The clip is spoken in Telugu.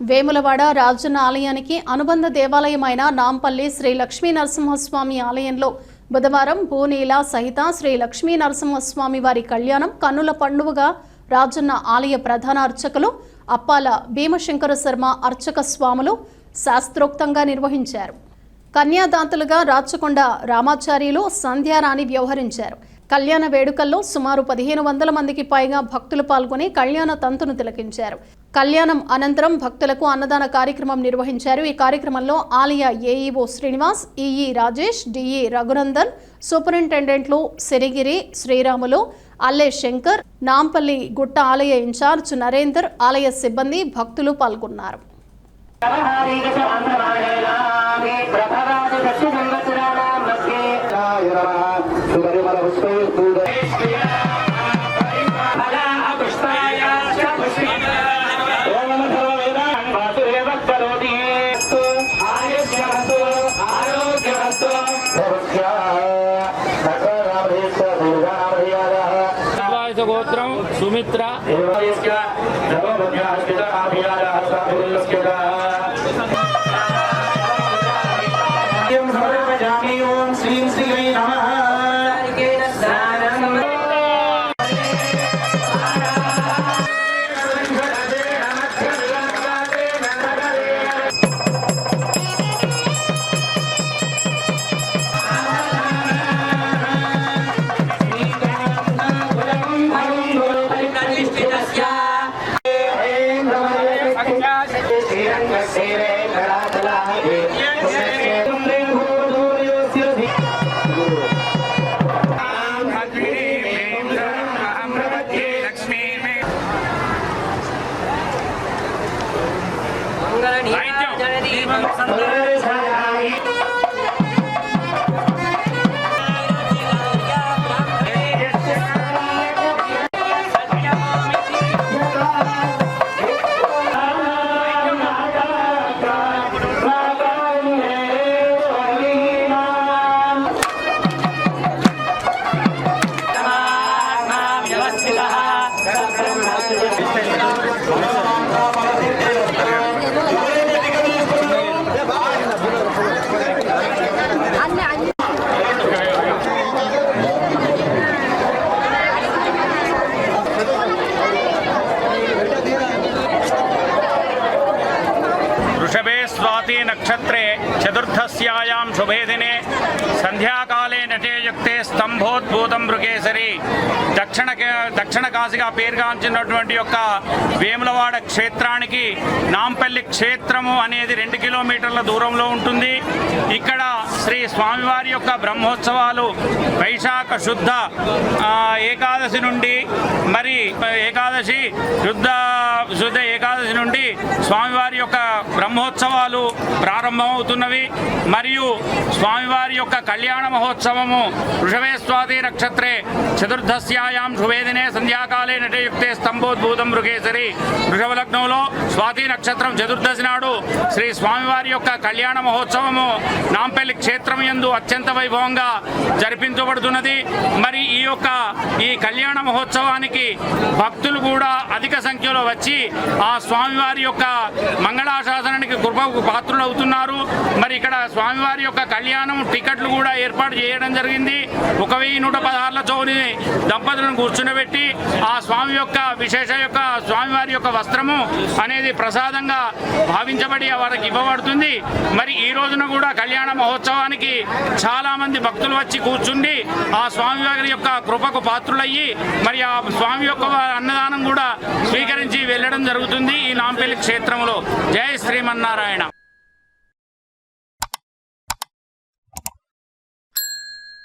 వేములవాడ రాజన్న ఆలయానికి అనుబంధ దేవాలయమైన నాంపల్లి శ్రీ లక్ష్మీ నరసింహస్వామి ఆలయంలో బుధవారం భూనీల సహిత శ్రీ లక్ష్మీ నరసింహస్వామి వారి కళ్యాణం కన్నుల పండువగా రాజన్న ఆలయ ప్రధాన అర్చకులు అప్పాల భీమశంకర శర్మ అర్చక స్వాములు శాస్త్రోక్తంగా నిర్వహించారు. కన్యాదాతలుగా రాచకొండ రామాచార్యులు సంధ్యారాణి వ్యవహరించారు. కళ్యాణ వేడుకల్లో సుమారు 1500 మందికి పైగా భక్తులు పాల్గొని కళ్యాణ తంతును తిలకించారు. కళ్యాణం అనంతరం భక్తులకు అన్నదాన కార్యక్రమం నిర్వహించారు. ఈ కార్యక్రమంలో ఆలయ AEO Srinivas, EE Rajesh, DE Raghunandan, సూపరింటెండెంట్లు సిరిగిరి శ్రీరాములు, అల్లె శంకర్, నాంపల్లి గుట్ట ఆలయ ఇన్ఛార్జ్ నరేందర్, ఆలయ సిబ్బంది, భక్తులు పాల్గొన్నారు. గోత్రం సుమిత్ర वृषभे स्वाति नक्षत्रे चतुर्थस्यायां शुभे दिने संध्याकाले नटे युक्ते स्తంభోద్భూతం మృగేసరి దక్షిణ కాశీగా పేరుగాంచినటువంటి యొక్క వేములవాడ క్షేత్రానికి నాంపల్లి క్షేత్రము అనేది 2 కిలోమీటర్ల దూరంలో ఉంటుంది. ఇక్కడ శ్రీ స్వామివారి యొక్క బ్రహ్మోత్సవాలు వైశాఖ శుద్ధ ఏకాదశి నుండి శుద్ధ ఏకాదశి నుండి స్వామివారి యొక్క బ్రహ్మోత్సవాలు ప్రారంభమవుతున్నవి. మరియు స్వామివారి యొక్క కళ్యాణ మహోత్సవము వృషభే స్వాతి నక్షత్రే చతుర్దశ్యాయాం శుభే దినే సంధ్యాకాలే నటయుక్తే స్తంభోద్భూతం మృగేసరి వృషభ లగ్నంలో స్వాతి నక్షత్రం చతుర్దశి నాడు శ్రీ స్వామివారి యొక్క కళ్యాణ మహోత్సవము నాంపల్లి క్షేత్రం యందు అత్యంత వైభవంగా జరిపించబడుతున్నది. మరి ఈ కళ్యాణ మహోత్సవానికి భక్తులు కూడా అధిక సంఖ్యలో వచ్చి ఆ స్వామివారి యొక్క మంగళాశాసనానికి కృపకు పాత్రులు అవుతున్నారు. మరి ఇక్కడ స్వామివారి యొక్క కళ్యాణం టికెట్లు కూడా ఏర్పాటు చేయడం జరిగింది. 1116 చోని దంపతులను కూర్చునబెట్టి ఆ స్వామి యొక్క స్వామివారి యొక్క వస్త్రము అనేది ప్రసాదంగా భావించబడి వారికి ఇవ్వబడుతుంది. మరి ఈ రోజున కూడా కళ్యాణ మహోత్సవానికి చాలా మంది భక్తులు వచ్చి కూర్చుండి ఆ స్వామివారి యొక్క కృపకు పాత్రులయ్యి మరి ఆ స్వామి యొక్క అన్నదానం కూడా స్వీకరించి వెళ్ళడం జరుగుతుంది ఈ నాంపల్లి క్షేత్రంలో. జై శ్రీమన్నారాయణ.